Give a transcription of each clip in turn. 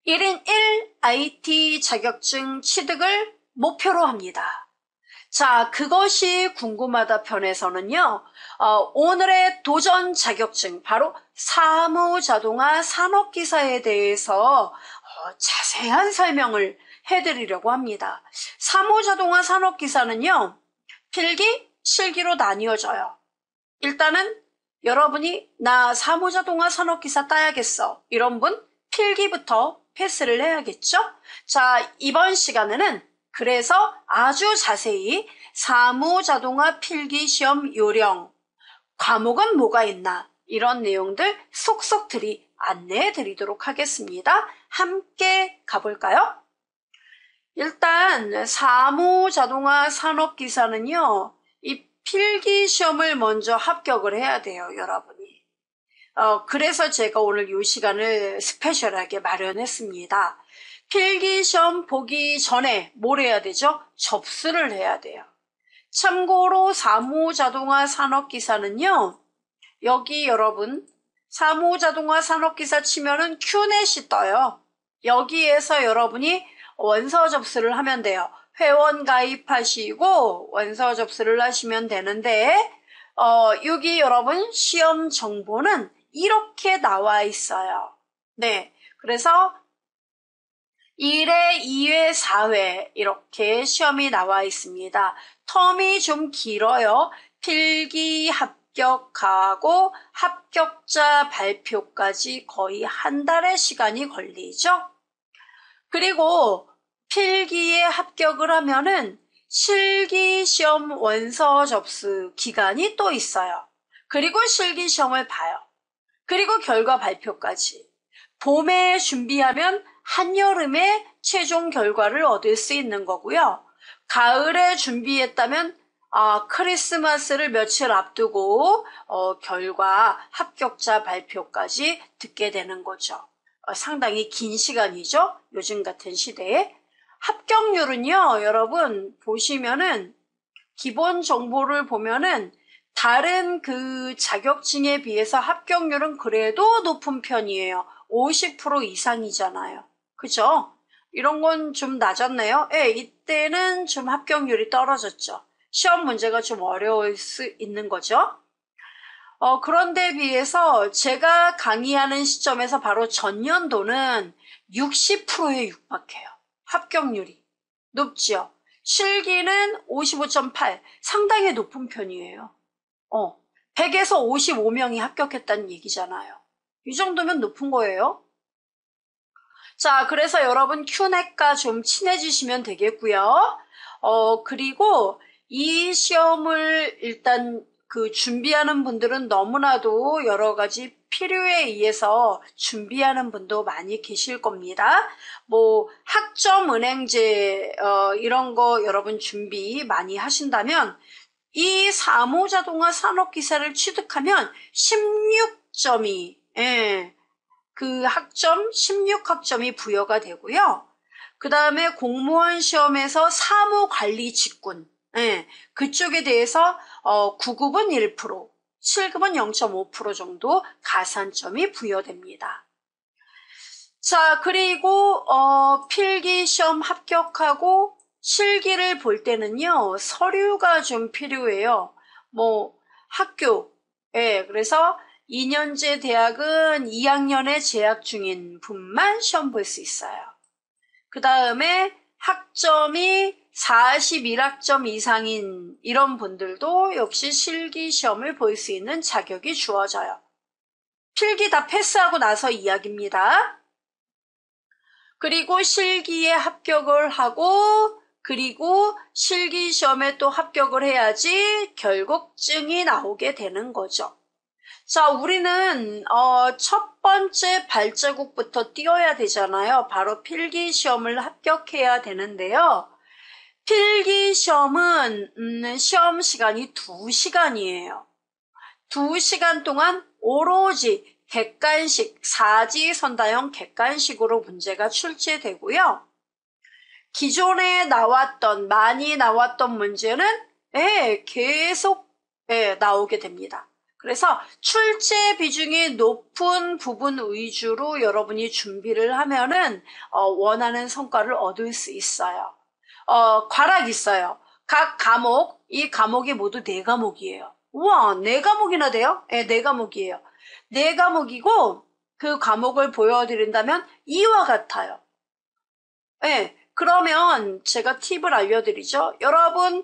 1인 1 IT 자격증 취득을 목표로 합니다. 자, 그것이 궁금하다 편에서는요, 오늘의 도전 자격증, 바로 사무자동화 산업기사에 대해서 자세한 설명을 해드리려고 합니다. 사무자동화 산업기사는요, 필기, 실기로 나뉘어져요. 일단은 여러분이 나 사무자동화 산업기사 따야겠어, 이런 분 필기부터 패스를 해야겠죠? 자, 이번 시간에는 그래서 아주 자세히 사무자동화 필기시험 요령, 과목은 뭐가 있나, 이런 내용들 속속들이 안내해 드리도록 하겠습니다. 함께 가볼까요? 일단 사무자동화 산업기사는요, 이 필기시험을 먼저 합격을 해야 돼요, 여러분이. 그래서 제가 오늘 이 시간을 스페셜하게 마련했습니다. 필기시험 보기 전에 뭘 해야 되죠? 접수를 해야 돼요. 참고로 사무자동화 산업기사는요, 여기 여러분 사무자동화 산업기사 치면은 큐넷이 떠요. 여기에서 여러분이 원서 접수를 하면 돼요. 회원 가입하시고 원서 접수를 하시면 되는데, 여기 여러분 시험 정보는 이렇게 나와 있어요. 네, 그래서 1회, 2회, 4회 이렇게 시험이 나와 있습니다. 텀이 좀 길어요. 필기 합격하고 합격자 발표까지 거의 한 달의 시간이 걸리죠. 그리고 필기에 합격을 하면은 실기시험 원서 접수 기간이 또 있어요. 그리고 실기시험을 봐요. 그리고 결과 발표까지. 봄에 준비하면 한여름에 최종 결과를 얻을 수 있는 거고요. 가을에 준비했다면 크리스마스를 며칠 앞두고 결과 합격자 발표까지 듣게 되는 거죠. 상당히 긴 시간이죠. 요즘 같은 시대에. 합격률은요, 여러분 보시면은 기본 정보를 보면은 다른 그 자격증에 비해서 합격률은 그래도 높은 편이에요. 50% 이상이잖아요. 그죠? 이런 건 좀 낮았네요. 예, 이때는 좀 합격률이 떨어졌죠. 시험 문제가 좀 어려울 수 있는 거죠. 그런데 비해서 제가 강의하는 시점에서 바로 전년도는 60%에 육박해요. 합격률이. 높지요. 실기는 55.8, 상당히 높은 편이에요. 100에서 55명이 합격했다는 얘기잖아요. 이 정도면 높은 거예요. 자, 그래서 여러분 큐넷과 좀 친해지시면 되겠고요. 그리고 이 시험을 일단 그 준비하는 분들은 너무나도 여러 가지 필요에 의해서 준비하는 분도 많이 계실 겁니다. 뭐 학점 은행제 이런 거 여러분 준비 많이 하신다면 이 사무자동화 산업기사를 취득하면 16점이 그 학점 16학점이 부여가 되고요. 그 다음에 공무원 시험에서 사무관리 직군 그쪽에 대해서 9급은 1%, 7급은 0.5% 정도 가산점이 부여됩니다. 자, 그리고 필기시험 합격하고 실기를 볼 때는요, 서류가 좀 필요해요. 뭐 학교, 그래서 2년제 대학은 2학년에 재학 중인 분만 시험 볼 수 있어요. 그 다음에 학점이 41학점 이상인 이런 분들도 역시 실기시험을 볼 수 있는 자격이 주어져요. 필기 다 패스하고 나서 이야기입니다. 그리고 실기에 합격을 하고 그리고 실기시험에 또 합격을 해야지 결국 증이 나오게 되는 거죠. 자, 우리는 첫 번째 발자국부터 띄어야 되잖아요. 바로 필기시험을 합격해야 되는데요. 필기시험은 시험 시간이 2시간이에요. 2시간 동안 오로지 객관식, 사지선다형 객관식으로 문제가 출제되고요. 기존에 많이 나왔던 문제는 계속 나오게 됩니다. 그래서 출제 비중이 높은 부분 위주로 여러분이 준비를 하면은 원하는 성과를 얻을 수 있어요. 과락 있어요. 각 과목, 이 과목이 모두 4과목이에요. 우와, 4과목이나 돼요? 네, 4과목이에요. 4과목이고 그 과목을 보여드린다면 이와 같아요. 네, 그러면 제가 팁을 알려드리죠. 여러분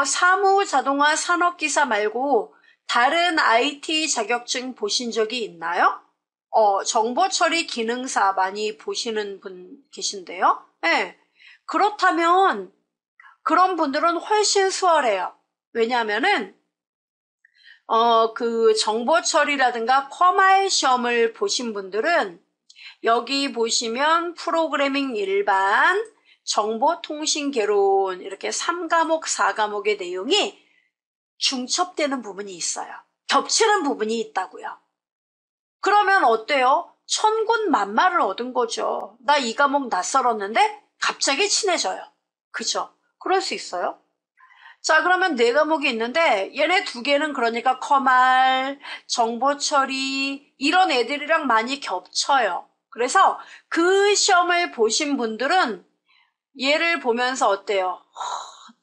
사무 자동화 산업기사 말고 다른 IT 자격증 보신 적이 있나요? 정보처리 기능사 많이 보시는 분 계신데요. 네, 그렇다면 그런 분들은 훨씬 수월해요. 왜냐하면은 그 정보처리라든가 컴활 시험을 보신 분들은 여기 보시면 프로그래밍 일반, 정보통신개론 이렇게 3과목, 4과목의 내용이 중첩되는 부분이 있어요. 겹치는 부분이 있다고요. 그러면 어때요? 천군만마를 얻은 거죠. 나 이 과목 낯설었는데 갑자기 친해져요. 그죠? 그럴 수 있어요. 자, 그러면 4과목이 있는데 얘네 2개는 그러니까 컴활, 정보처리 이런 애들이랑 많이 겹쳐요. 그래서 그 시험을 보신 분들은 얘를 보면서 어때요?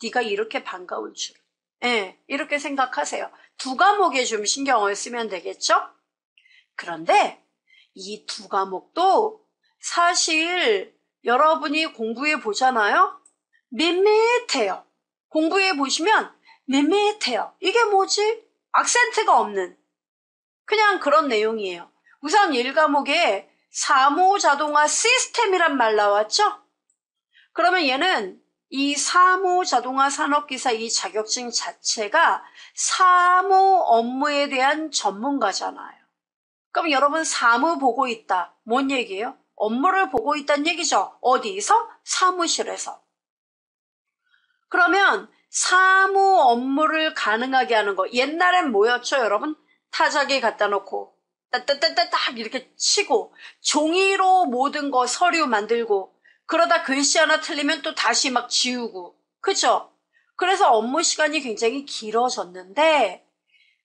네가 이렇게 반가울 줄. 네, 이렇게 생각하세요. 2과목에 좀 신경을 쓰면 되겠죠? 그런데 이 2과목도 사실 여러분이 공부해 보잖아요? 밋밋해요. 공부해 보시면 밋밋해요. 이게 뭐지? 악센트가 없는 그냥 그런 내용이에요. 우선 1과목에 사무자동화 시스템이란 말 나왔죠? 그러면 얘는 이 사무자동화 산업기사 이 자격증 자체가 사무 업무에 대한 전문가잖아요. 그럼 여러분 사무 보고 있다. 뭔 얘기예요? 업무를 보고 있다는 얘기죠. 어디서? 사무실에서. 그러면 사무 업무를 가능하게 하는 거. 옛날엔 뭐였죠, 여러분? 타자기 갖다 놓고 따따따따딱 이렇게 치고 종이로 모든 거 서류 만들고 그러다 글씨 하나 틀리면 또 다시 막 지우고. 그죠? 그래서 업무 시간이 굉장히 길어졌는데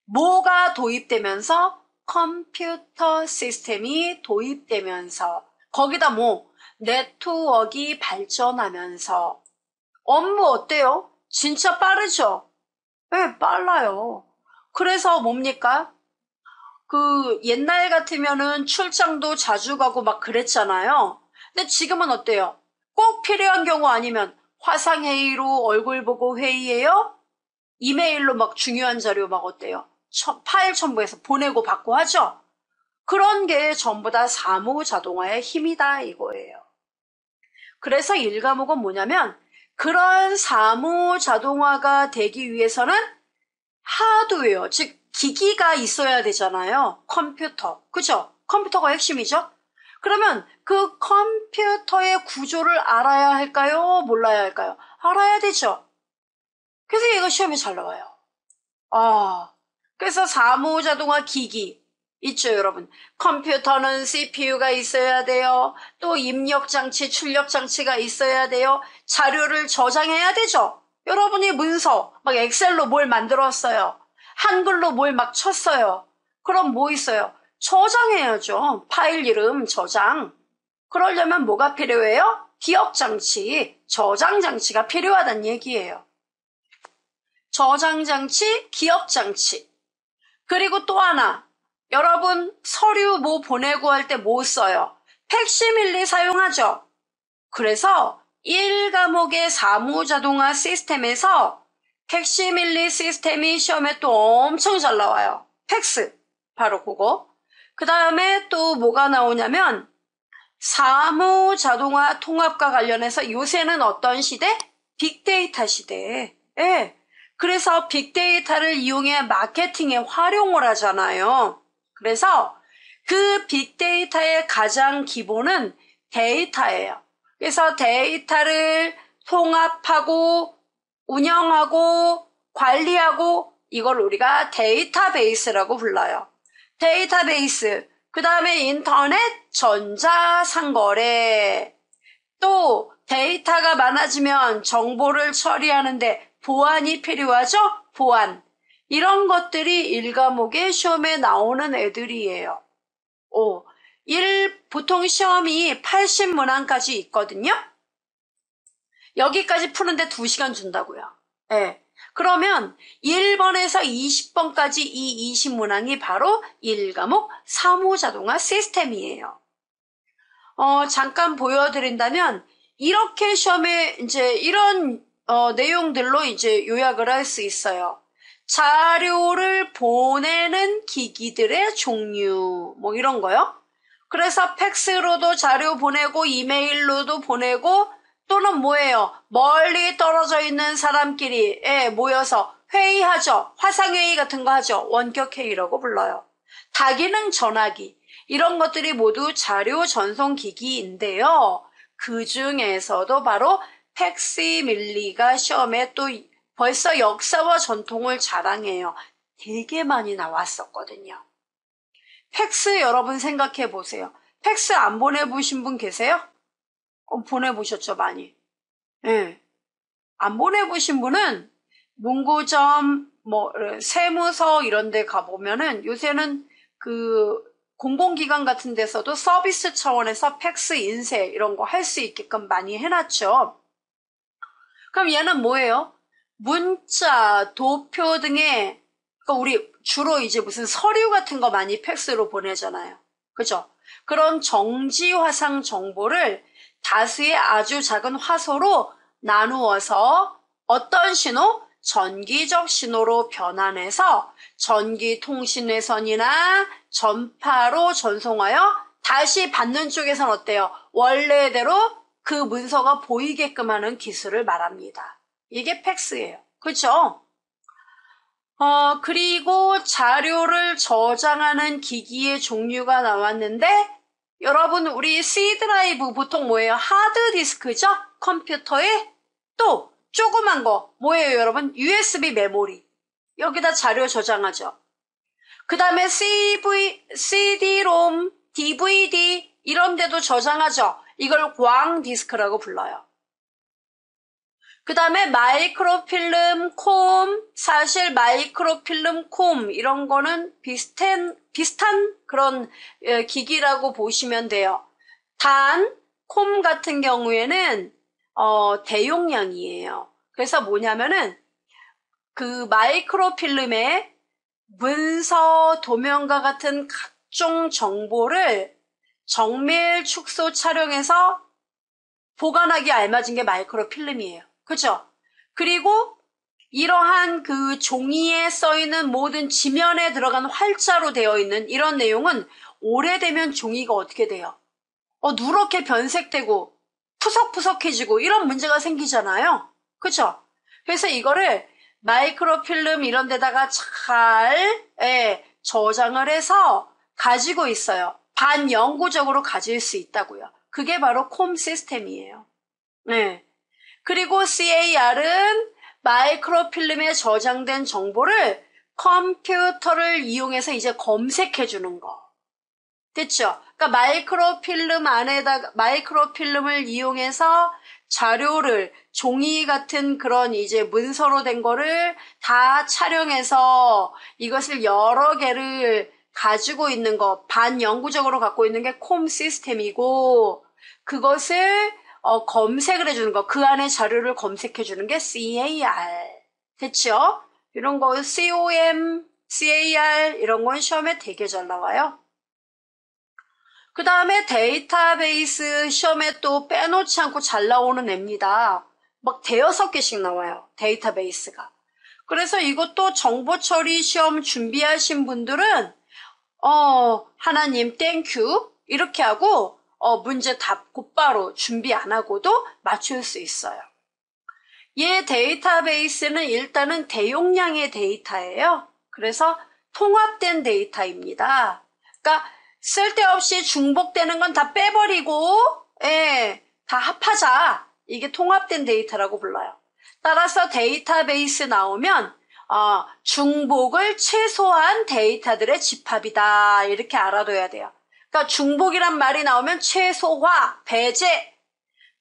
뭐가 도입되면서 컴퓨터 시스템이 도입되면서 거기다 뭐 네트워크가 발전하면서 업무 어때요? 진짜 빠르죠? 네, 빨라요. 그래서 뭡니까? 그 옛날 같으면은 출장도 자주 가고 막 그랬잖아요. 근데 지금은 어때요? 꼭 필요한 경우 아니면 화상회의로 얼굴 보고 회의해요? 이메일로 막 중요한 자료 막 어때요? 파일 첨부해서 보내고 받고 하죠? 그런 게 전부 다 사무 자동화의 힘이다 이거예요. 그래서 1과목은 뭐냐면 그런 사무 자동화가 되기 위해서는 하드웨어, 즉 기기가 있어야 되잖아요. 컴퓨터, 그죠? 컴퓨터가 핵심이죠? 그러면 그 컴퓨터의 구조를 알아야 할까요? 몰라야 할까요? 알아야 되죠. 그래서 이거 시험에 잘 나와요. 그래서 사무자동화 기기 있죠, 여러분. 컴퓨터는 CPU가 있어야 돼요. 또 입력장치, 출력장치가 있어야 돼요. 자료를 저장해야 되죠. 여러분이 문서, 막 엑셀로 뭘 만들었어요. 한글로 뭘 막 쳤어요. 그럼 뭐 있어요? 저장해야죠. 파일 이름 저장. 그러려면 뭐가 필요해요? 기억장치, 저장장치가 필요하다는 얘기예요. 저장장치, 기억장치. 그리고 또 하나, 여러분 서류 뭐 보내고 할 때 뭐 써요? 팩시밀리 사용하죠. 그래서 1과목의 사무자동화 시스템에서 팩시밀리 시스템이 시험에 또 엄청 잘 나와요. 팩스, 바로 그거. 그 다음에 또 뭐가 나오냐면 사무자동화 통합과 관련해서 요새는 어떤 시대? 빅데이터 시대. 예. 그래서 빅데이터를 이용해 마케팅에 활용을 하잖아요. 그래서 그 빅데이터의 가장 기본은 데이터예요. 그래서 데이터를 통합하고 운영하고 관리하고 이걸 우리가 데이터베이스라고 불러요. 데이터베이스, 그 다음에 인터넷, 전자상거래. 또 데이터가 많아지면 정보를 처리하는데 보안이 필요하죠? 보안. 이런 것들이 1과목의 시험에 나오는 애들이에요. 보통 시험이 80문항까지 있거든요. 여기까지 푸는데 2시간 준다고요. 네. 그러면 1번에서 20번까지 이 20문항이 바로 1과목 사무자동화 시스템이에요. 잠깐 보여드린다면 이렇게 시험에 이제 이런 내용들로 이제 요약을 할 수 있어요. 자료를 보내는 기기들의 종류 뭐 이런 거요. 그래서 팩스로도 자료 보내고 이메일로도 보내고 또는 뭐예요? 멀리 떨어져 있는 사람끼리 모여서 회의하죠. 화상회의 같은 거 하죠. 원격회의라고 불러요. 다기능 전화기 이런 것들이 모두 자료 전송기기인데요. 그 중에서도 바로 팩시밀리가 시험에 또 벌써 역사와 전통을 자랑해요. 되게 많이 나왔었거든요. 팩스 여러분 생각해 보세요. 팩스 안 보내보신 분 계세요? 보내보셨죠, 많이. 네. 안 보내보신 분은 문구점, 세무서 이런 데 가보면은 요새는 그 공공기관 같은 데서도 서비스 차원에서 팩스 인쇄 이런 거 할 수 있게끔 많이 해놨죠. 그럼 얘는 뭐예요? 문자, 도표 등의, 그러니까 우리 주로 이제 무슨 서류 같은 거 많이 팩스로 보내잖아요. 그죠? 그런 정지 화상 정보를 다수의 아주 작은 화소로 나누어서 어떤 신호? 전기적 신호로 변환해서 전기통신회선이나 전파로 전송하여 다시 받는 쪽에선 어때요? 원래대로 그 문서가 보이게끔 하는 기술을 말합니다. 이게 팩스예요. 그렇죠? 그리고 자료를 저장하는 기기의 종류가 나왔는데 여러분 우리 C 드라이브 보통 뭐예요? 하드디스크죠? 컴퓨터에 또 조그만 거 뭐예요 여러분? USB 메모리 여기다 자료 저장하죠. 그 다음에 CD-롬, DVD 이런 데도 저장하죠. 이걸 광디스크라고 불러요. 그 다음에 마이크로필름 콤, 사실 마이크로필름 콤 이런 거는 비슷한 그런 기기라고 보시면 돼요. 단 콤 같은 경우에는 대용량이에요. 그래서 뭐냐면은 그 마이크로필름에 문서, 도면과 같은 각종 정보를 정밀 축소 촬영해서 보관하기 알맞은 게 마이크로필름이에요. 그죠? 그리고 이러한 그 종이에 써있는 모든 지면에 들어간 활자로 되어 있는 이런 내용은 오래되면 종이가 어떻게 돼요? 누렇게 변색되고 푸석푸석해지고 이런 문제가 생기잖아요. 그죠? 그래서 이거를 마이크로필름 이런 데다가 잘 저장을 해서 가지고 있어요. 반영구적으로 가질 수 있다고요. 그게 바로 콤 시스템이에요. 네. 그리고 CAR은 마이크로필름에 저장된 정보를 컴퓨터를 이용해서 이제 검색해 주는 거. 됐죠? 그러니까 마이크로필름을 이용해서 자료를 종이 같은 그런 이제 문서로 된 거를 다 촬영해서 이것을 여러 개를 가지고 있는 거, 반영구적으로 갖고 있는 게 콤 시스템이고 그것을 검색을 해주는 거, 그 안에 자료를 검색해주는 게 CAR. 됐죠? 이런 거 COM, CAR 이런 건 시험에 되게 잘 나와요. 그 다음에 데이터베이스 시험에 또 빼놓지 않고 잘 나오는 애입니다. 막 5-6개씩 나와요. 데이터베이스가. 그래서 이것도 정보 처리 시험 준비하신 분들은 하나님 땡큐 이렇게 하고 문제 답 곧바로 준비 안 하고도 맞출 수 있어요. 얘 데이터베이스는 일단은 대용량의 데이터예요. 그래서 통합된 데이터입니다. 그러니까 쓸데없이 중복되는 건 다 빼버리고 다 합하자. 이게 통합된 데이터라고 불러요. 따라서 데이터베이스 나오면 중복을 최소화한 데이터들의 집합이다. 이렇게 알아둬야 돼요. 그러니까 중복이란 말이 나오면 최소화, 배제.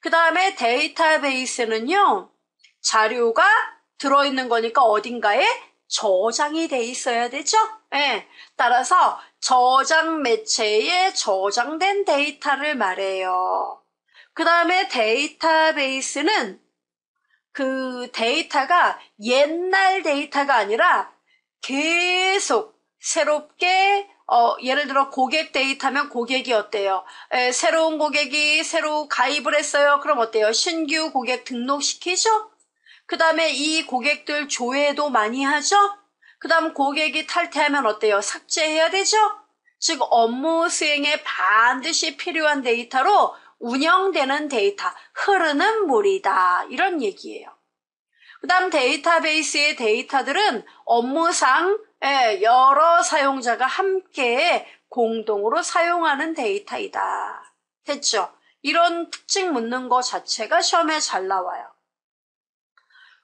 그 다음에 데이터베이스는요. 자료가 들어있는 거니까 어딘가에 저장이 돼 있어야 되죠? 예. 따라서 저장 매체에 저장된 데이터를 말해요. 그 다음에 데이터베이스는 그 데이터가 옛날 데이터가 아니라 계속 새롭게 예를 들어 고객 데이터면 고객이 어때요? 새로운 고객이 새로 가입을 했어요. 그럼 어때요? 신규 고객 등록시키죠? 그 다음에 이 고객들 조회도 많이 하죠? 그 다음 고객이 탈퇴하면 어때요? 삭제해야 되죠? 즉 업무 수행에 반드시 필요한 데이터로 운영되는 데이터, 흐르는 물이다. 이런 얘기예요. 그 다음 데이터베이스의 데이터들은 업무상 여러 사용자가 함께 공동으로 사용하는 데이터이다. 됐죠? 이런 특징 묻는 거 자체가 시험에 잘 나와요.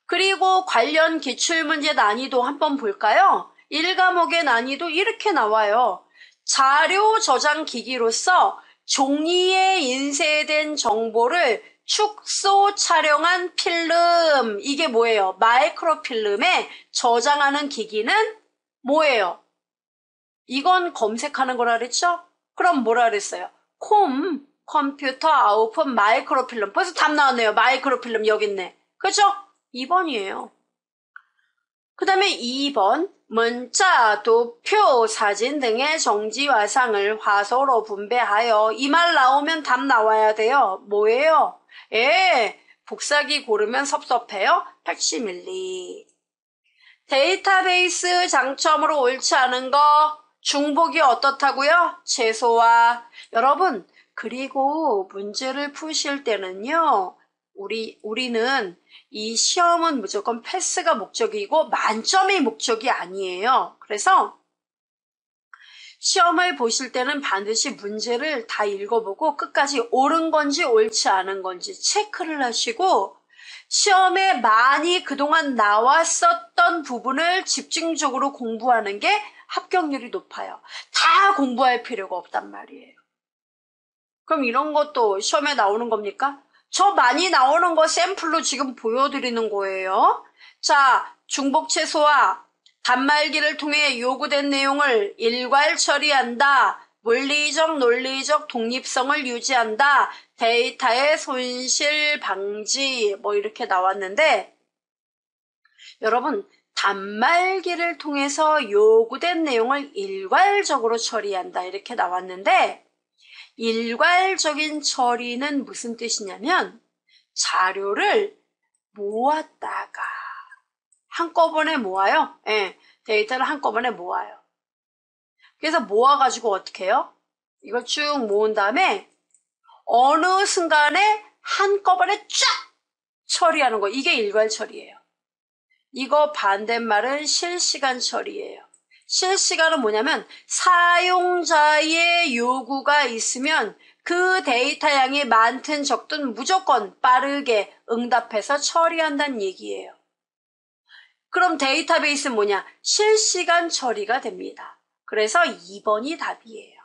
그리고 관련 기출문제 난이도 한번 볼까요? 1과목의 난이도 이렇게 나와요. 자료 저장 기기로서 종이에 인쇄된 정보를 축소 촬영한 필름, 이게 뭐예요? 마이크로필름에 저장하는 기기는 뭐예요? 이건 검색하는 거라 그랬죠? 그럼 뭐라 그랬어요? 컴퓨터 아웃풋 마이크로필름. 벌써 답 나왔네요. 마이크로필름 여기 있네. 그죠? 2번이에요. 그 다음에 2번 문자, 도표, 사진 등의 정지 화상을 화소로 분배하여 이 말 나오면 답 나와야 돼요. 뭐예요? 복사기 고르면 섭섭해요. 팩시밀리. 데이터베이스 장점으로 옳지 않은 거 중복이 어떻다고요? 최소화. 여러분 그리고 문제를 푸실 때는요. 우리는 이 시험은 무조건 패스가 목적이고 만점이 목적이 아니에요. 그래서 시험을 보실 때는 반드시 문제를 다 읽어보고 끝까지 옳은 건지 옳지 않은 건지 체크를 하시고 시험에 많이 그동안 나왔었던 부분을 집중적으로 공부하는 게 합격률이 높아요. 다 공부할 필요가 없단 말이에요. 그럼 이런 것도 시험에 나오는 겁니까? 저 많이 나오는 거 샘플로 지금 보여드리는 거예요. 자, 중복 최소화, 단말기를 통해 요구된 내용을 일괄 처리한다. 물리적, 논리적 독립성을 유지한다. 데이터의 손실 방지, 뭐 이렇게 나왔는데 여러분 단말기를 통해서 요구된 내용을 일괄적으로 처리한다. 이렇게 나왔는데 일괄적인 처리는 무슨 뜻이냐면 자료를 모았다가 한꺼번에 모아요. 데이터를 한꺼번에 모아요. 그래서 모아가지고 어떻게 해요? 이걸 쭉 모은 다음에 어느 순간에 한꺼번에 쫙 처리하는 거. 이게 일괄 처리예요. 이거 반대말은 실시간 처리예요. 실시간은 뭐냐면 사용자의 요구가 있으면 그 데이터 양이 많든 적든 무조건 빠르게 응답해서 처리한다는 얘기예요. 그럼 데이터베이스는 뭐냐? 실시간 처리가 됩니다. 그래서 2번이 답이에요.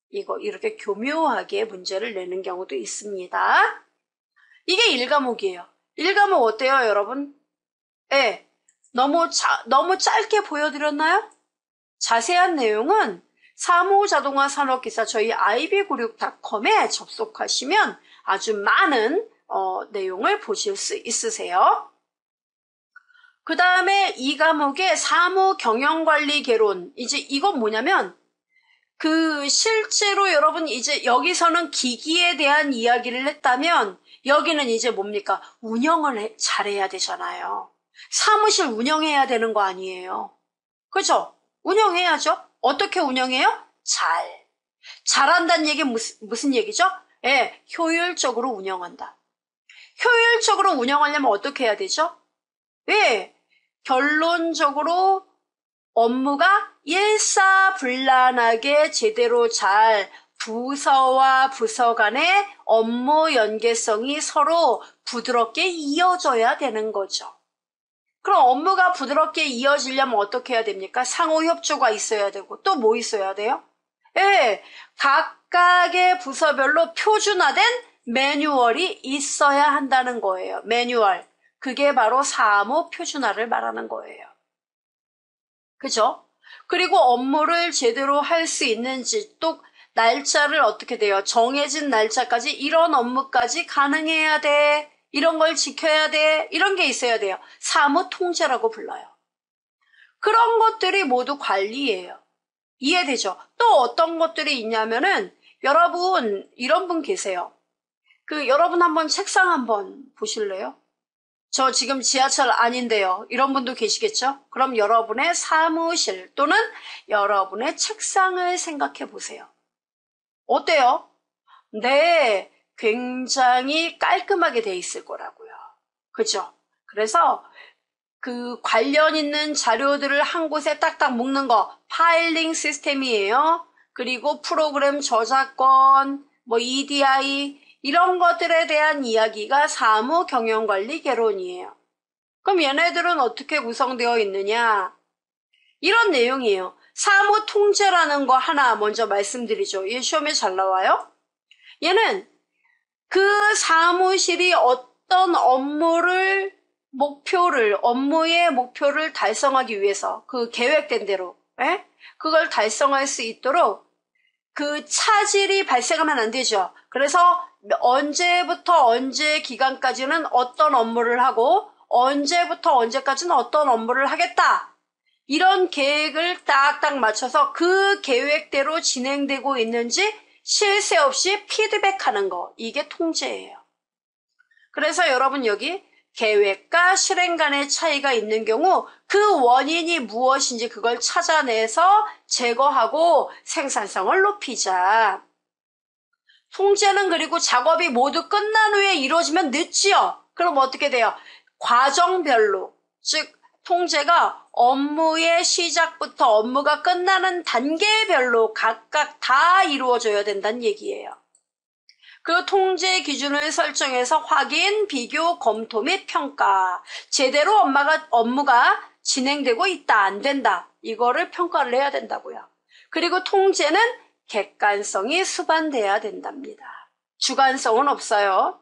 이거 이렇게 교묘하게 문제를 내는 경우도 있습니다. 이게 1과목이에요. 1과목 어때요, 여러분? 너무 짧게 보여드렸나요? 자세한 내용은 사무자동화 산업기사 저희 ib96.com에 접속하시면 아주 많은 내용을 보실 수 있으세요. 그 다음에 이 과목의 사무경영관리 개론. 이제 이건 뭐냐면 실제로 여러분 이제 여기서는 기기에 대한 이야기를 했다면 여기는 이제 뭡니까? 운영을 잘해야 되잖아요. 사무실 운영해야 되는 거 아니에요. 그죠? 운영해야죠. 어떻게 운영해요? 잘한다는 얘기는 무슨 얘기죠? 효율적으로 운영한다. 효율적으로 운영하려면 어떻게 해야 되죠? 결론적으로 업무가 일사불란하게 제대로 잘 부서와 부서 간의 업무 연계성이 서로 부드럽게 이어져야 되는 거죠. 그럼 업무가 부드럽게 이어지려면 어떻게 해야 됩니까? 상호협조가 있어야 되고 또 뭐 있어야 돼요? 각각의 부서별로 표준화된 매뉴얼이 있어야 한다는 거예요. 매뉴얼. 그게 바로 사무 표준화를 말하는 거예요. 그죠? 그리고 업무를 제대로 할 수 있는지, 또 날짜를 어떻게 돼요? 정해진 날짜까지 이런 업무까지 가능해야 돼. 이런 걸 지켜야 돼. 이런 게 있어야 돼요. 사무 통제라고 불러요. 그런 것들이 모두 관리예요. 이해되죠? 또 어떤 것들이 있냐면은 여러분 이런 분 계세요. 여러분 한번 책상 한번 보실래요? 저 지금 지하철 아닌데요. 이런 분도 계시겠죠? 그럼 여러분의 사무실 또는 여러분의 책상을 생각해 보세요. 어때요? 네, 굉장히 깔끔하게 돼 있을 거라고요. 그죠? 그래서 관련 있는 자료들을 한 곳에 딱딱 묶는 거 파일링 시스템이에요. 그리고 프로그램 저작권, EDI 이런 것들에 대한 이야기가 사무 경영관리 개론이에요. 그럼 얘네들은 어떻게 구성되어 있느냐? 이런 내용이에요. 사무 통제라는 거 하나 먼저 말씀드리죠. 얘 시험에 잘 나와요. 얘는 그 사무실이 어떤 업무의 목표를 달성하기 위해서 계획된 대로 그걸 달성할 수 있도록 차질이 발생하면 안 되죠. 그래서 언제부터 언제 기간까지는 어떤 업무를 하고 언제부터 언제까지는 어떤 업무를 하겠다. 이런 계획을 딱딱 맞춰서 그 계획대로 진행되고 있는지 쉴 새 없이 피드백하는 거. 이게 통제예요. 그래서 여러분 여기 계획과 실행 간의 차이가 있는 경우 그 원인이 무엇인지 그걸 찾아내서 제거하고 생산성을 높이자. 통제는 그리고 작업이 모두 끝난 후에 이루어지면 늦지요. 그럼 어떻게 돼요? 과정별로, 즉 통제가 업무의 시작부터 업무가 끝나는 단계별로 각각 다 이루어져야 된다는 얘기예요. 그 통제 기준을 설정해서 확인, 비교, 검토 및 평가. 제대로 업무가 진행되고 있다, 안 된다. 이거를 평가를 해야 된다고요. 그리고 통제는 객관성이 수반돼야 된답니다. 주관성은 없어요.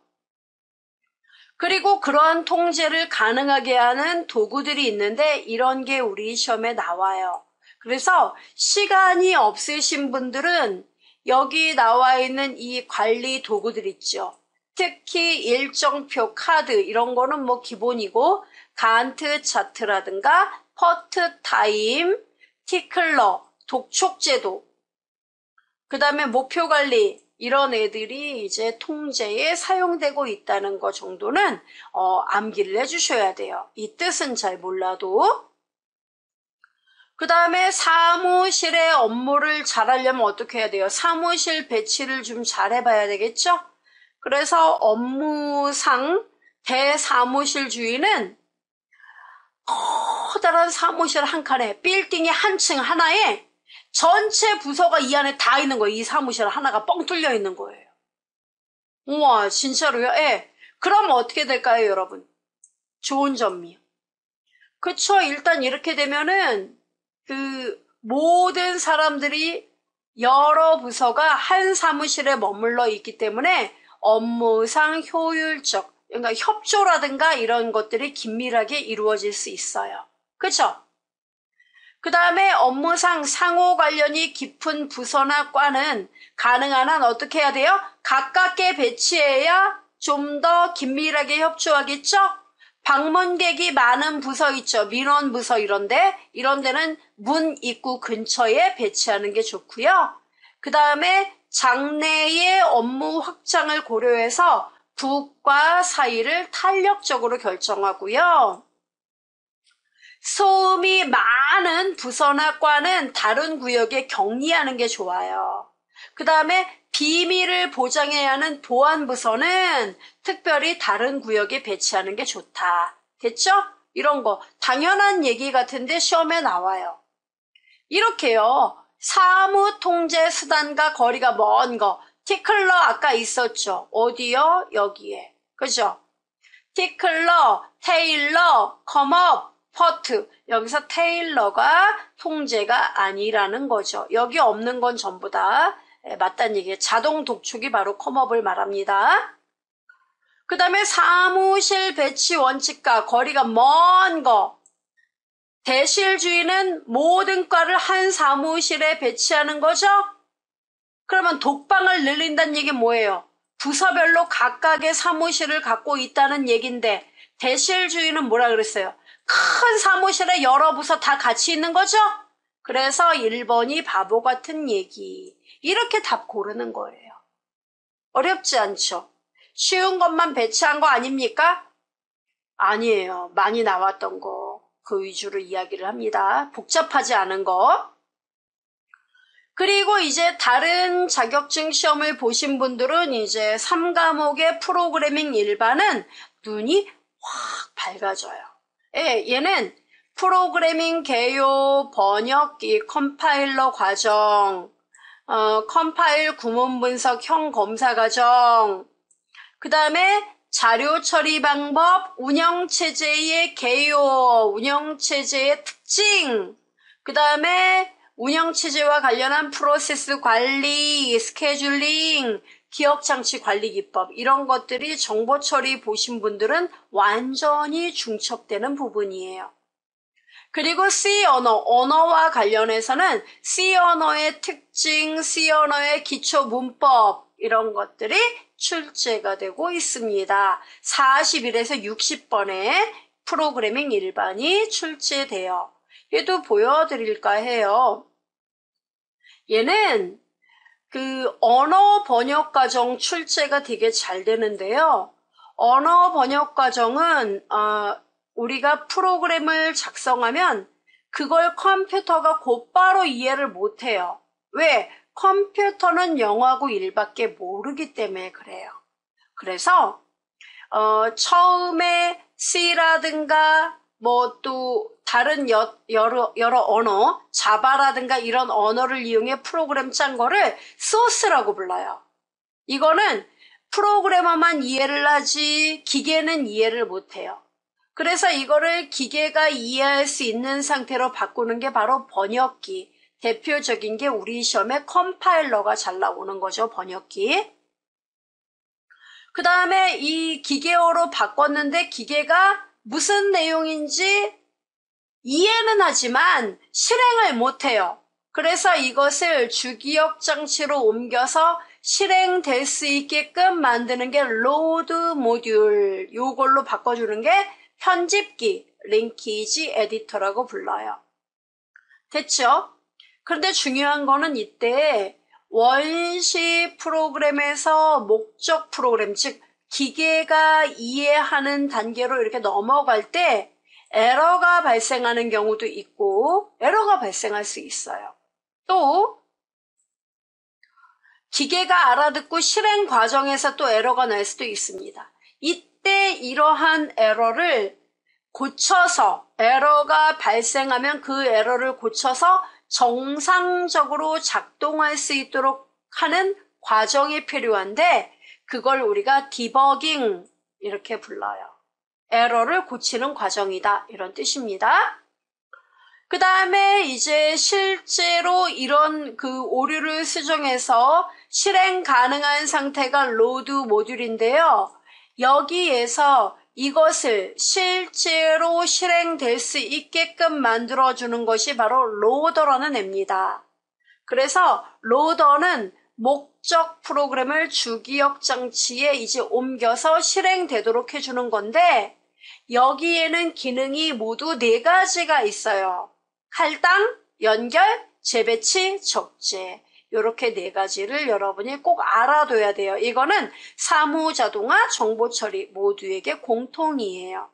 그리고 그러한 통제를 가능하게 하는 도구들이 있는데 이런 게 우리 시험에 나와요. 그래서 시간이 없으신 분들은 여기 나와 있는 이 관리 도구들 있죠. 특히 일정표, 카드 이런 거는 기본이고 간트 차트라든가 퍼트 타임, 티클러, 독촉제도, 그 다음에 목표 관리 이런 애들이 이제 통제에 사용되고 있다는 거 정도는 암기를 해주셔야 돼요. 이 뜻은 잘 몰라도. 그 다음에 사무실의 업무를 잘하려면 어떻게 해야 돼요? 사무실 배치를 좀 잘 해봐야 되겠죠? 그래서 업무상 대사무실 주의는 커다란 사무실 한 칸에 빌딩이 한 층 하나에 전체 부서가 이 안에 다 있는 거예요. 이 사무실 하나가 뻥 뚫려 있는 거예요. 우와, 진짜로요? 예. 그럼 어떻게 될까요, 여러분? 좋은 점이요. 그쵸? 일단 이렇게 되면은 모든 사람들이 여러 부서가 한 사무실에 머물러 있기 때문에 업무상 효율적, 그러니까 협조라든가 이런 것들이 긴밀하게 이루어질 수 있어요. 그쵸? 그 다음에 업무상 상호 관련이 깊은 부서나 과는 가능한 한 어떻게 해야 돼요? 가깝게 배치해야 좀 더 긴밀하게 협조하겠죠? 방문객이 많은 부서 있죠. 민원 부서 이런 데는 문 입구 근처에 배치하는 게 좋고요. 그 다음에 장내의 업무 확장을 고려해서 부과 사이를 탄력적으로 결정하고요. 소음이 많은 부서나 과는 다른 구역에 격리하는 게 좋아요. 그 다음에 비밀을 보장해야 하는 보안부서는 특별히 다른 구역에 배치하는 게 좋다. 됐죠? 이런 거 당연한 얘기 같은데 시험에 나와요. 이렇게요. 사무통제 수단과 거리가 먼 거. 티클러 아까 있었죠? 어디요? 여기에. 그죠? 티클러, 테일러, 컴업, 퍼트. 여기서 테일러가 통제가 아니라는 거죠. 여기 없는 건 전부 다 맞다는 얘기예요. 자동 독촉이 바로 컴업을 말합니다. 그 다음에 사무실 배치 원칙과 거리가 먼 거. 대실주의는 모든 과를 한 사무실에 배치하는 거죠? 그러면 독방을 늘린다는 얘기 뭐예요? 부서별로 각각의 사무실을 갖고 있다는 얘기인데 대실주의는 뭐라 그랬어요? 큰 사무실에 여러 부서 다 같이 있는 거죠? 그래서 1번이 바보 같은 얘기. 이렇게 답 고르는 거예요. 어렵지 않죠? 쉬운 것만 배치한 거 아닙니까? 아니에요. 많이 나왔던 거. 그 위주로 이야기를 합니다. 복잡하지 않은 거. 그리고 이제 다른 자격증 시험을 보신 분들은 이제 3과목의 프로그래밍 일반은 눈이 확 밝아져요. 예, 얘는 프로그래밍 개요, 번역기, 컴파일러 과정, 컴파일 구문 분석 형 검사 과정, 그 다음에 자료 처리 방법, 운영체제의 개요, 운영체제의 특징, 그 다음에 운영체제와 관련한 프로세스 관리, 스케줄링, 기억장치 관리 기법 이런 것들이 정보 처리 보신 분들은 완전히 중첩되는 부분이에요. 그리고 C 언어와 관련해서는 C 언어의 특징, C 언어의 기초 문법 이런 것들이 출제가 되고 있습니다. 41에서 60번의 프로그래밍 일반이 출제돼요. 얘도 보여드릴까 해요. 얘는 그 언어 번역 과정 출제가 되게 잘 되는데요. 언어 번역 과정은 우리가 프로그램을 작성하면 그걸 컴퓨터가 곧바로 이해를 못해요. 왜? 컴퓨터는 0하고 1밖에 모르기 때문에 그래요. 그래서 처음에 C라든가 뭐 또 다른 여러 언어, 자바라든가 이런 언어를 이용해 프로그램 짠 거를 소스라고 불러요. 이거는 프로그래머만 이해를 하지 기계는 이해를 못해요. 그래서 이거를 기계가 이해할 수 있는 상태로 바꾸는 게 바로 번역기. 대표적인 게 우리 시험에 컴파일러가 잘 나오는 거죠, 번역기. 그 다음에 이 기계어로 바꿨는데 기계가 무슨 내용인지 이해는 하지만 실행을 못해요. 그래서 이것을 주기억 장치로 옮겨서 실행될 수 있게끔 만드는 게 로드 모듈, 요걸로 바꿔주는 게 편집기, 링키지 에디터라고 불러요. 됐죠? 그런데 중요한 거는 이때 원시 프로그램에서 목적 프로그램, 즉 기계가 이해하는 단계로 이렇게 넘어갈 때 에러가 발생하는 경우도 있고 에러가 발생할 수 있어요. 또 기계가 알아듣고 실행 과정에서 또 에러가 날 수도 있습니다. 이때 이러한 에러를 고쳐서 에러가 발생하면 그 에러를 고쳐서 정상적으로 작동할 수 있도록 하는 과정이 필요한데 그걸 우리가 디버깅 이렇게 불러요. 에러를 고치는 과정이다 이런 뜻입니다. 그 다음에 이제 실제로 이런 그 오류를 수정해서 실행 가능한 상태가 로드 모듈인데요. 여기에서 이것을 실제로 실행될 수 있게끔 만들어주는 것이 바로 로더라는 애입니다. 그래서 로더는 목적 프로그램을 주기억 장치에 이제 옮겨서 실행되도록 해주는 건데 여기에는 기능이 모두 4가지가 있어요. 할당, 연결, 재배치, 적재. 이렇게 4가지를 여러분이 꼭 알아둬야 돼요. 이거는 사무자동화, 정보처리 모두에게 공통이에요.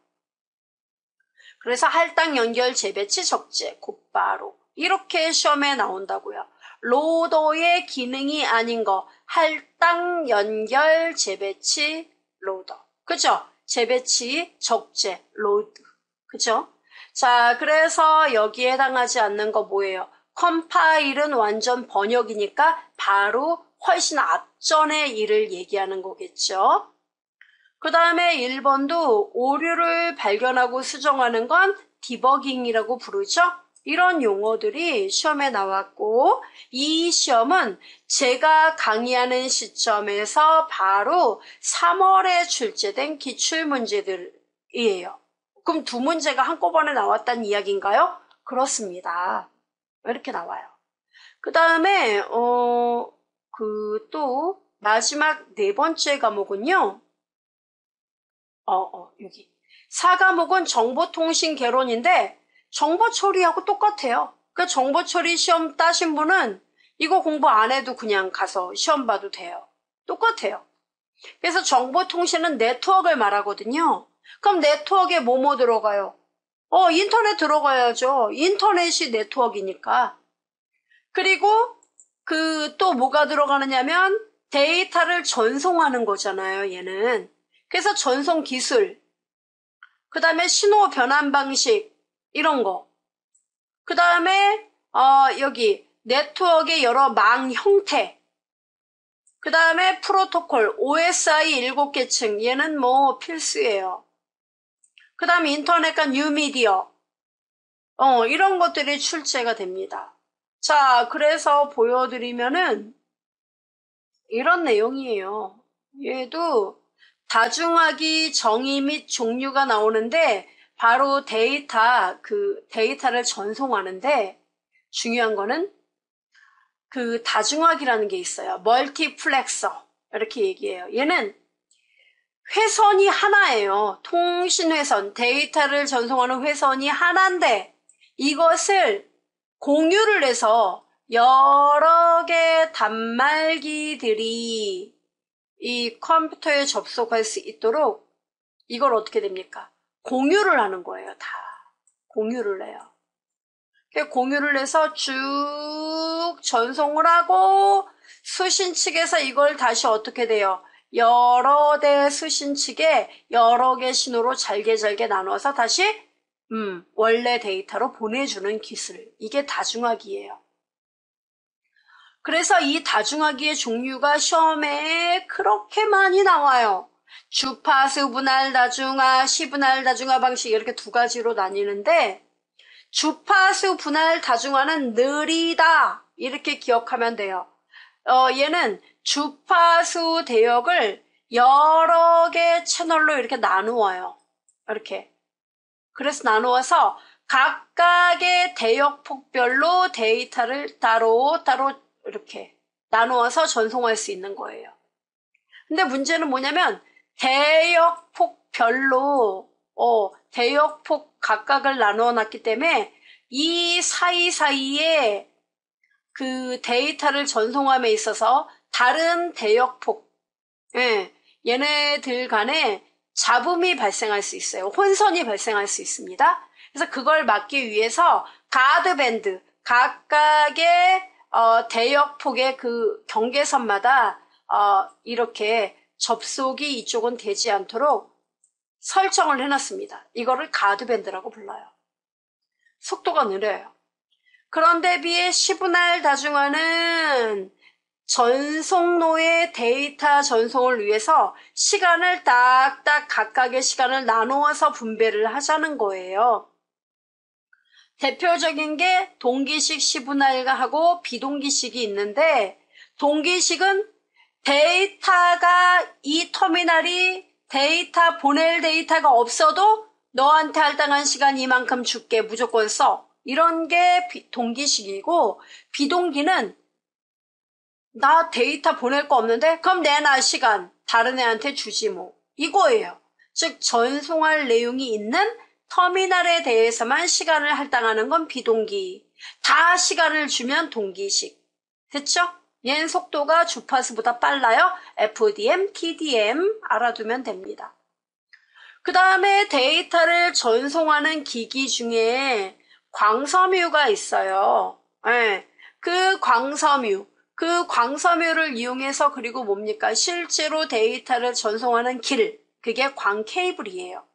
그래서 할당, 연결, 재배치, 적재, 곧바로 이렇게 시험에 나온다고요. 로더의 기능이 아닌 거 할당, 연결, 재배치, 로더. 그죠? 재배치, 적재, 로드. 그죠? 자, 그래서 여기에 해당하지 않는 거 뭐예요? 컴파일은 완전 번역이니까 바로 훨씬 앞전의 일을 얘기하는 거겠죠. 그 다음에 1번도 오류를 발견하고 수정하는 건 디버깅이라고 부르죠. 이런 용어들이 시험에 나왔고 이 시험은 제가 강의하는 시점에서 바로 3월에 출제된 기출문제들이에요. 그럼 두 문제가 한꺼번에 나왔다는 이야기인가요? 그렇습니다. 이렇게 나와요. 그 다음에 또 마지막 네 번째 과목은요. 여기 4과목은 정보통신 개론인데 정보 처리하고 똑같아요. 그러니까 정보 처리 시험 따신 분은 이거 공부 안 해도 그냥 가서 시험 봐도 돼요. 똑같아요. 그래서 정보통신은 네트워크를 말하거든요. 그럼 네트워크에 뭐뭐 들어가요? 인터넷 들어가야죠. 인터넷이 네트워크이니까. 그리고 또 뭐가 들어가느냐면 데이터를 전송하는 거잖아요, 얘는. 그래서 전송 기술, 그 다음에 신호 변환 방식, 이런 거. 그 다음에, 여기 네트워크의 여러 망 형태. 그 다음에 프로토콜, OSI 7계층, 얘는 뭐 필수예요. 그 다음에 인터넷과 뉴미디어, 이런 것들이 출제가 됩니다. 자, 그래서 보여드리면은 이런 내용이에요. 얘도 다중화기 정의 및 종류가 나오는데 바로 데이터를 전송하는데 중요한 거는 그 다중화기라는 게 있어요. 멀티플렉서 이렇게 얘기해요. 얘는 회선이 하나예요. 통신회선, 데이터를 전송하는 회선이 하나인데 이것을 공유를 해서 여러 개 단말기들이 이 컴퓨터에 접속할 수 있도록 이걸 어떻게 됩니까? 공유를 하는 거예요. 다 공유를 해요. 공유를 해서 쭉 전송을 하고 수신 측에서 이걸 다시 어떻게 돼요? 여러 대 수신 측에 여러 개 신호로 잘게 나눠서 다시 원래 데이터로 보내주는 기술. 이게 다중화기예요. 그래서 이 다중화기의 종류가 시험에 그렇게 많이 나와요. 주파수 분할 다중화, 시분할 다중화 방식 이렇게 두 가지로 나뉘는데 주파수 분할 다중화는 느리다 이렇게 기억하면 돼요. 얘는 주파수 대역을 여러 개 채널로 이렇게 나누어요. 이렇게. 그래서 나누어서 각각의 대역폭별로 데이터를 따로 이렇게 나누어서 전송할 수 있는 거예요. 근데 문제는 뭐냐면 대역폭별로 대역폭 각각을 나누어 놨기 때문에 이 사이사이에 그 데이터를 전송함에 있어서 다른 대역폭, 얘네들 간에 잡음이 발생할 수 있어요. 혼선이 발생할 수 있습니다. 그래서 그걸 막기 위해서 가드밴드, 각각의 대역폭의 그 경계선마다 이렇게 접속이 이쪽은 되지 않도록 설정을 해놨습니다. 이거를 가드밴드라고 불러요. 속도가 느려요. 그런데 비해 시분할 다중화는 전송로의 데이터 전송을 위해서 시간을 딱딱 각각의 시간을 나누어서 분배를 하자는 거예요. 대표적인 게 동기식 시분할하고 비동기식이 있는데 동기식은 데이터가 이 터미널이 데이터 보낼 데이터가 없어도 너한테 할당한 시간 이만큼 줄게 무조건 써. 이런 게 동기식이고 비동기는 나 데이터 보낼 거 없는데 그럼 내놔 시간 다른 애한테 주지 뭐 이거예요. 즉 전송할 내용이 있는 터미널에 대해서만 시간을 할당하는 건 비동기. 다 시간을 주면 동기식. 됐죠? 얘는 속도가 주파수보다 빨라요. FDM, TDM 알아두면 됩니다. 그 다음에 데이터를 전송하는 기기 중에 광섬유가 있어요. 그 광섬유를 이용해서 그리고 뭡니까? 실제로 데이터를 전송하는 길, 그게 광케이블이에요.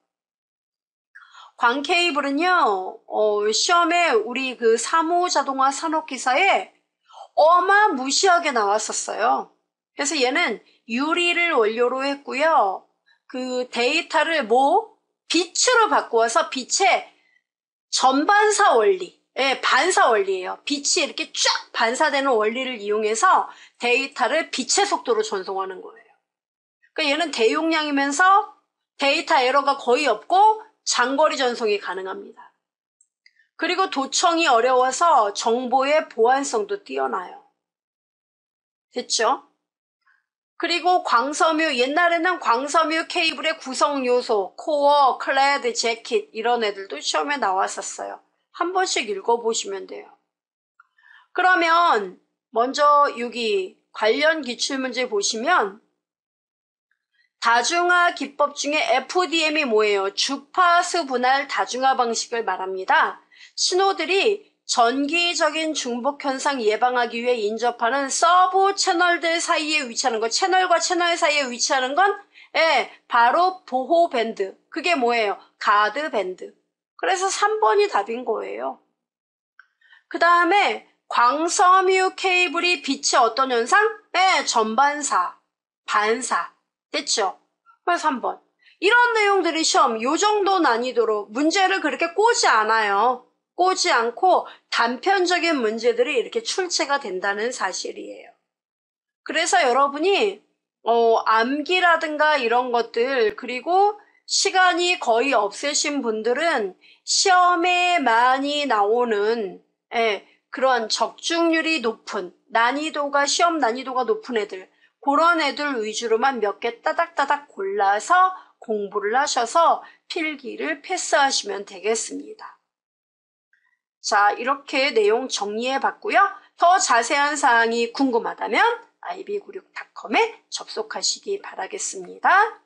광케이블은요, 시험에 우리 그 사무자동화 산업기사에 어마무시하게 나왔었어요. 그래서 얘는 유리를 원료로 했고요. 그 데이터를 빛으로 바꾸어서 빛의 전반사 원리, 반사 원리예요. 빛이 이렇게 쫙 반사되는 원리를 이용해서 데이터를 빛의 속도로 전송하는 거예요. 그러니까 얘는 대용량이면서 데이터 에러가 거의 없고 장거리 전송이 가능합니다. 그리고 도청이 어려워서 정보의 보안성도 뛰어나요. 됐죠? 그리고 광섬유, 옛날에는 광섬유 케이블의 구성 요소, 코어, 클래드, 재킷 이런 애들도 시험에 나왔었어요. 한 번씩 읽어보시면 돼요. 그러면 먼저 여기 관련 기출문제 보시면 다중화 기법 중에 FDM이 뭐예요? 주파수 분할 다중화 방식을 말합니다. 신호들이 전기적인 중복 현상 예방하기 위해 인접하는 서브 채널들 사이에 위치하는 거, 채널과 채널 사이에 위치하는 건 바로 보호 밴드. 그게 뭐예요? 가드 밴드. 그래서 3번이 답인 거예요. 그 다음에 광섬유 케이블이 빛의 어떤 현상? 전반사, 반사. 됐죠? 그래서 3번. 이런 내용들이 시험 요 정도 난이도로 문제를 그렇게 꼬지 않아요. 꼬지 않고 단편적인 문제들이 이렇게 출제가 된다는 사실이에요. 그래서 여러분이 암기라든가 이런 것들 그리고 시간이 거의 없으신 분들은 시험에 많이 나오는 그런 적중률이 높은 시험 난이도가 높은 애들 그런 애들 위주로만 몇 개 따닥따닥 골라서 공부를 하셔서 필기를 패스하시면 되겠습니다. 자, 이렇게 내용 정리해 봤고요. 더 자세한 사항이 궁금하다면 ib96.com에 접속하시기 바라겠습니다.